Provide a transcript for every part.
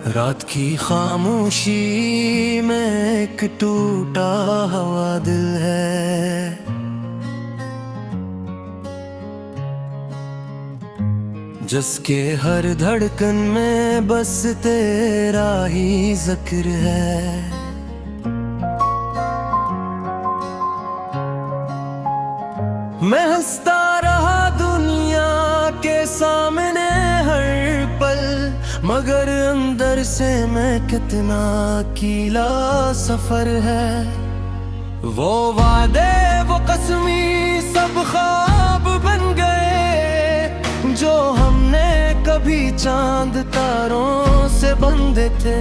रात की खामोशी में एक टूटा हुआ दिल है। जिसके हर धड़कन में बस तेरा ही जिक्र है। मैं हंसता रहा दुनिया के सामने हर पल, मगर अंदर से मैं कितना अकेला सफर है। वो वादे वो कसमी सब ख्वाब बन गए, जो हमने कभी चांद तारों से बंधे थे।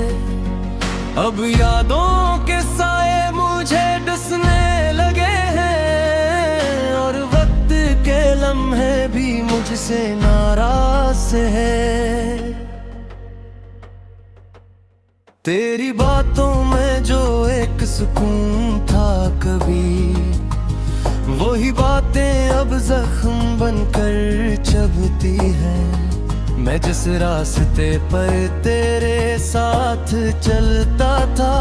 अब यादों के साए मुझे डसने लगे हैं, और वक्त के लम्हे भी मुझसे नाराज है। तेरी बातों में जो एक सुकून था कभी, वही बातें अब जख्म बनकर चुभती हैं। मैं जिस रास्ते पर तेरे साथ चलता था,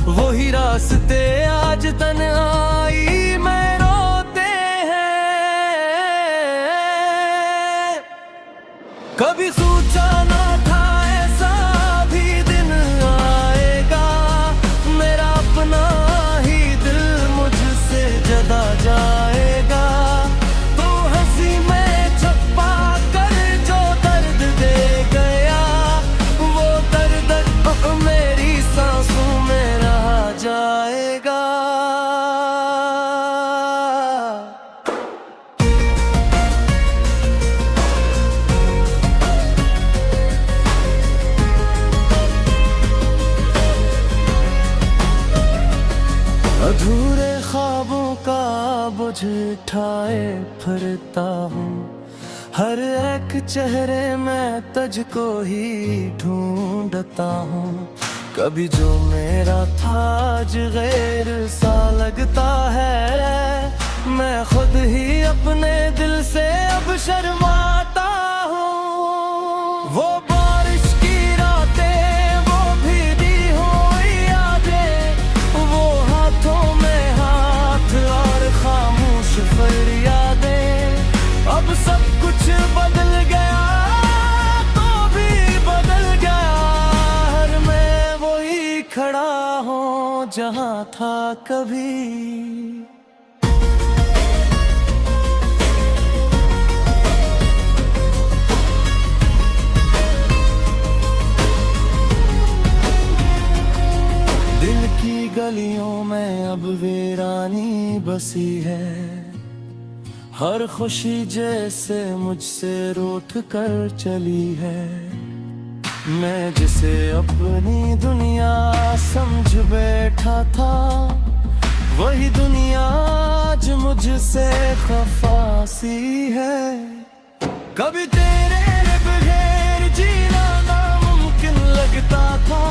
वही रास्ते आज तन्हाई में रोते हैं। कभी सोचा ना था ऐसा भी दिन आएगा, मेरा अपना ही दिल मुझसे जुदा जाएगा। तो हंसी में छुपा कर जो दर्द दे गया, वो दर्द मेरी सांसों में रह जाएगा। अधूरे ख्वाबों का बोझ उठाए फिरता हूँ, हर एक चेहरे में तुझको ही ढूंढता हूँ। कभी जो मेरा था आज गैर सा लगता है, मैं खुद ही अपने दिल से अब शर्माता हूँ। वो बारिश की रातें, वो भीगी हुई यादें, वो हाथों में हाथ और खामोश फरियादें। अब सब कुछ बदल गया तो भी बदल गया, हर मैं वही खड़ा हूँ जहाँ था कभी। दिल की गलियों में अब वीरानी बसी है, हर खुशी जैसे मुझसे रूठ कर चली है। मैं जिसे अपनी दुनिया समझ बैठा था, वही दुनिया आज मुझसे खफासी है। कभी तेरे बगैर जीना नामुमकिन लगता था,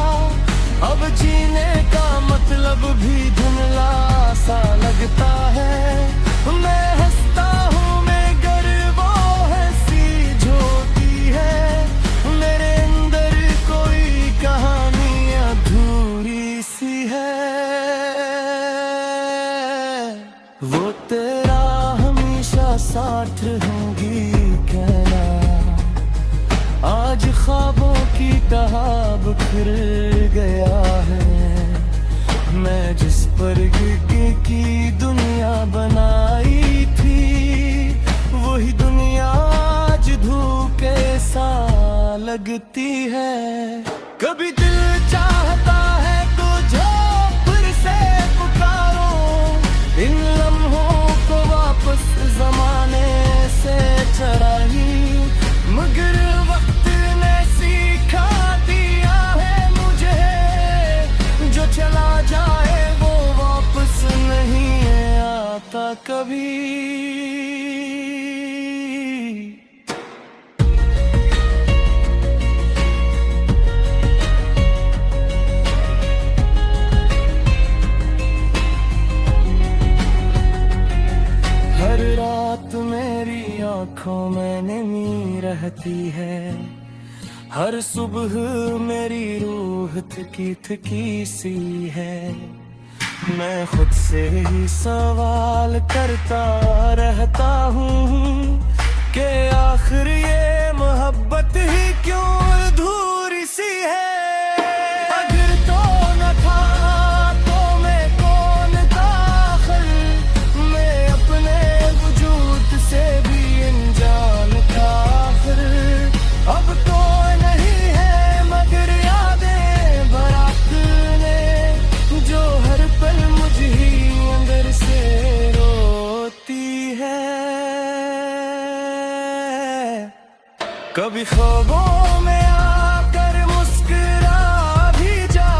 अब जीने का मतलब भी धुंधला सा लगता है। मैं हंसता हूँ मगर वो हंसी झोंकती है, मेरे अंदर कोई कहानी अधूरी सी है। वो तेरा हमेशा साथ रहूंगी कहना, आज ख्वाबों की कहाब फिर गया है। मैं जिस पर की दुनिया बनाई थी, वही दुनिया आज धूके सा लगती है। कभी दिल चाहता है तुझे फिर से पुकारूं, इन लम्हों को वापस जमाने से चराही, मगर वक्त ने सिखा दिया है मुझे, जो चला जाए वो वापस नहीं आता कभी। हर रात मेरी आंखों में नमी रहती है, हर सुबह मेरी रूह थकी थकी सी है, मैं खुद से ही सवाल करता रहता हूँ कि आखिर ये मोहब्बत ही क्यों अधूरी सी है। अगर तो न था तो मैं कौन था आखिर, मैं अपने वजूद से भी अनजान था आखिर। अब तो नहीं है मगर यादें बारात ने, जो हर पल मुझे ही अंदर से रोती है। कभी ख्वाबों में आकर मुस्कुरा भी जा,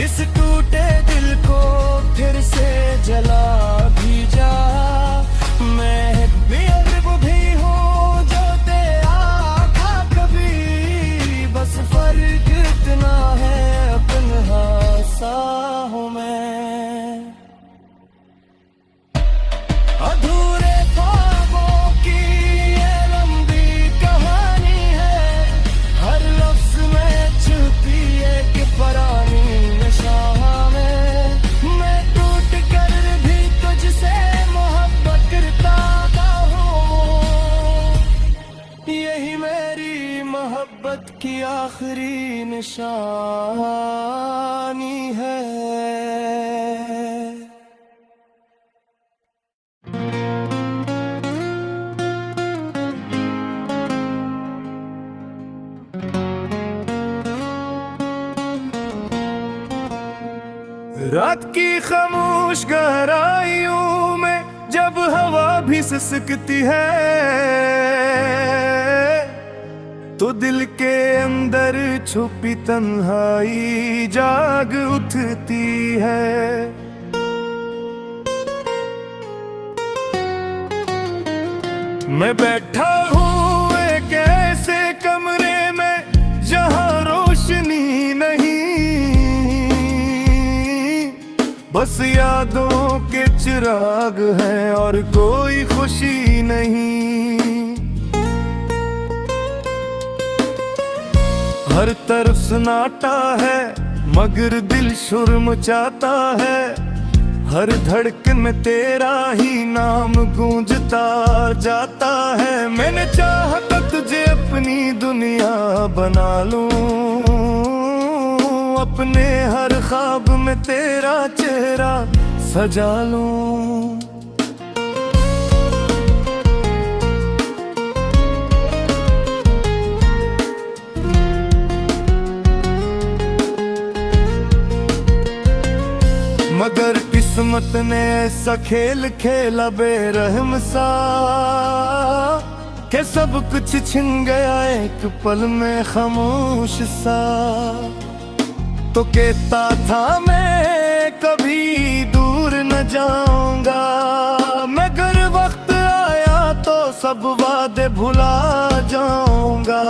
इस टूटे दिल को फिर से जला भी जा। मैं बेअदब भी हूँ जो तेरा था कभी, बस फर्क इतना है अपना सा हूँ मैं। अधूरे ख्वाबों की ये लंबी कहानी है, हर लफ्ज में छुपी एक पुरानी नशा में। मैं टूट कर भी तुझसे मोहब्बत करता हूँ, यही मेरी मोहब्बत की आखिरी निशानी है। रात की खामोश गहराइयों में जब हवा भी सिसकती है, तो दिल के अंदर छुपी तन्हाई जाग उठती है। मैं बैठा हूँ एक ऐसे कमरे में जहाँ रोशनी नहीं, बस यादों के चिराग हैं और कोई खुशी नहीं। हर तरफ सन्नाटा है मगर दिल शोर मचाता है, हर धड़कन में तेरा ही नाम गूंजता जाता है। मैंने चाहा तो तुझे अपनी दुनिया बना लूं, अपने हर ख्वाब में तेरा चेहरा सजा लूं। मगर किस्मत ने ऐसा खेल खेला बेरहम सा, कि सब कुछ छिन गया एक पल में खामोश सा। तो कहता था मैं कभी दूर न जाऊंगा, मगर वक्त आया तो सब वादे भुला जाऊंगा।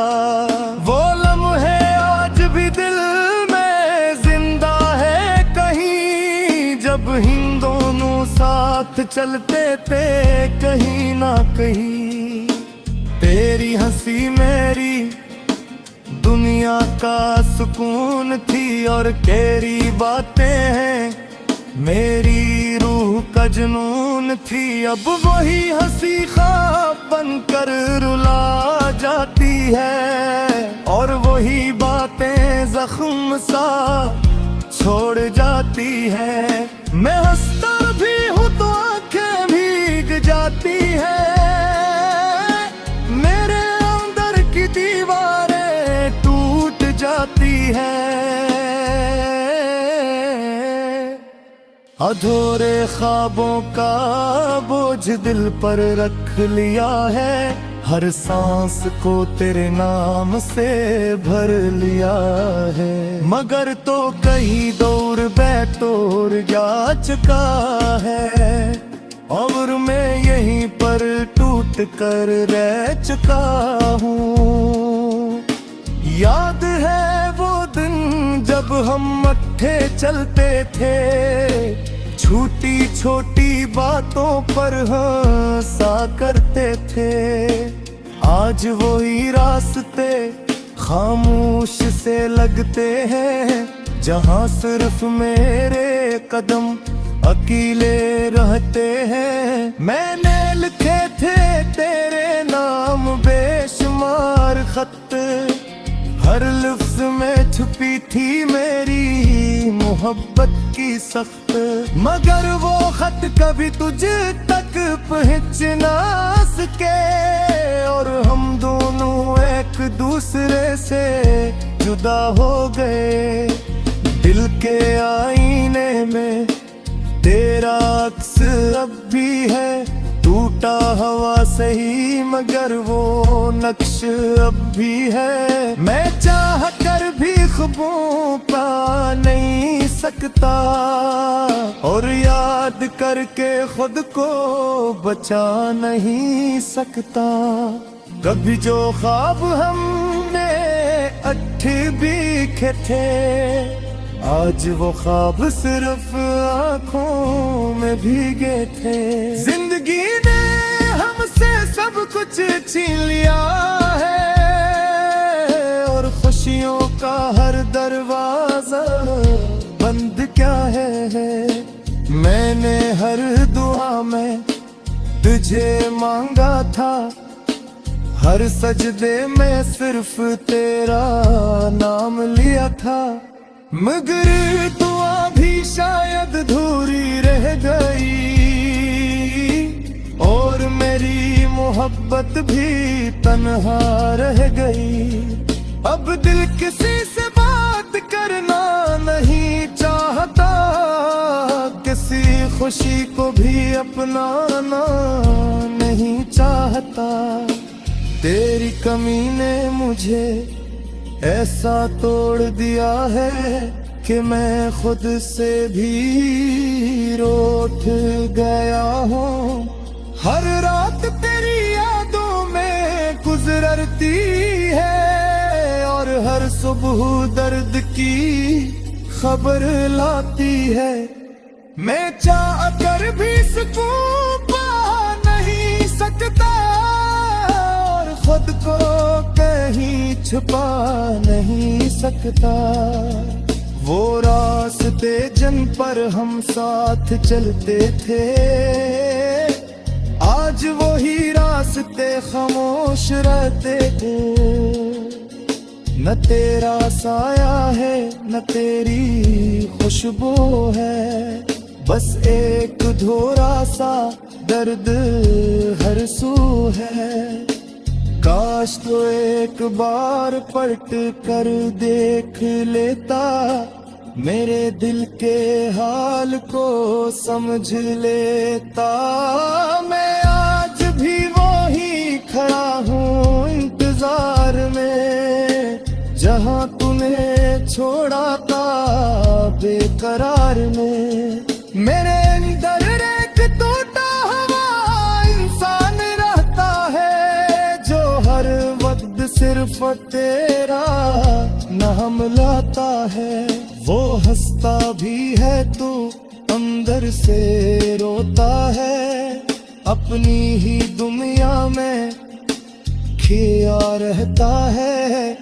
वो लम्हे आज भी दिल में जिंदा है कहीं, जब हम दोनों साथ चलते थे कहीं ना कहीं। तेरी हंसी मेरी दुनिया का सुकून थी और तेरी बातें हैं मेरी रूह का जुनून थी। अब वही हंसी ख्वाब बनकर रुला जाती है, और वही बातें जख्म सा छोड़ जाती है। मैं हंसता भी हूँ तो आंखें भीग जाती है, मेरे अंदर की दीवारें टूट जाती है। अधूरे ख्वाबों का बोझ दिल पर रख लिया है, हर सांस को तेरे नाम से भर लिया है। मगर तो कहीं दूर बैतूर जा चुका है, और मैं यहीं पर टूट कर रह चुका हूँ। याद है वो दिन जब हम मट्ठे चलते थे, छोटी छोटी बातों पर हंसा करते थे। आज वही रास्ते खामोश से लगते हैं जहां सिर्फ मेरे कदम अकेले रहते हैं। मैंने लिखे थे तेरे नाम बेशुमार खत, हर लफ्ज में छुपी थी मेरी मोहब्बत की सख्त। मगर वो खत कभी तुझ तक पहुंच ना सके और हम दोनों एक दूसरे से जुदा हो गए। दिल के आईने में तेरा अक्स अब भी है, टूटा हवा सही मगर वो नक्श अब भी है। मैं चाह कर भी ख्वाबों पा नहीं सकता और याद करके खुद को बचा नहीं सकता। कभी जो ख्वाब हमने अच्छे बीखे थे, आज वो ख्वाब सिर्फ आंखों में भीगे थे। जिंदगी ने हमसे सब कुछ छीन लिया है और खुशियों का हर दरवाजा बंद क्या है। मैंने हर दुआ में तुझे मांगा था, हर सजदे में सिर्फ तेरा नाम लिया था। मगर दुआ भी शायद अधूरी रह गई और मेरी मोहब्बत भी तन्हा रह गई। अब दिल किसी से बात करना नहीं चाहता, किसी खुशी को भी अपनाना नहीं चाहता। तेरी कमी ने मुझे ऐसा तोड़ दिया है कि मैं खुद से भी रूठ गया हूँ। हर रात तेरी यादों में गुजरती है और हर सुबह दर्द की खबर लाती है। मैं चाह कर भी सुकून पा नहीं सकता और खुद को कहीं छुपा नहीं सकता। वो रास्ते जिन पर हम साथ चलते थे, आज वही रास्ते खामोश रहते थे। न तेरा साया है न तेरी खुशबू है, बस एक धोरा सा दर्द हर सू है। काश तो एक बार पलट कर देख लेता, मेरे दिल के हाल को समझ लेता। मैं आज भी वही खड़ा हूँ इंतजार में, जहाँ तूने छोड़ा था बेकरार में। मेरे अंदर एक टूटा हुआ इंसान रहता है जो हर वक्त सिर्फ तेरा नाम लाता है। वो हंसता भी है तो अंदर से रोता है, अपनी ही दुनिया में खोया रहता है।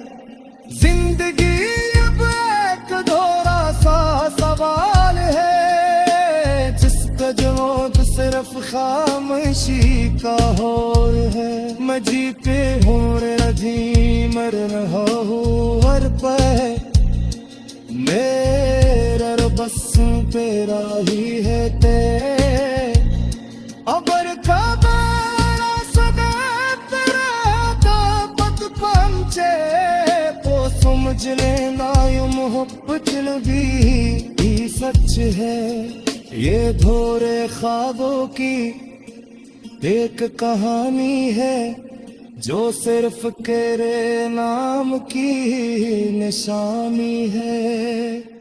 जिंदगी अब एक अधूरा सा सवाल है, जिसका जवाब सिर्फ खामोशी का होर है। मैं जी पे हूँ रजी मर रहा हूँ हर पल, मेरा बस तेरा ही है ते। अबर खबर सदा तेरा पत पंचे तो समझ लेना ये मोहब्बत भी सच है। ये धोरे ख्वाबों की एक कहानी है जो सिर्फ तेरे नाम की निशानी है।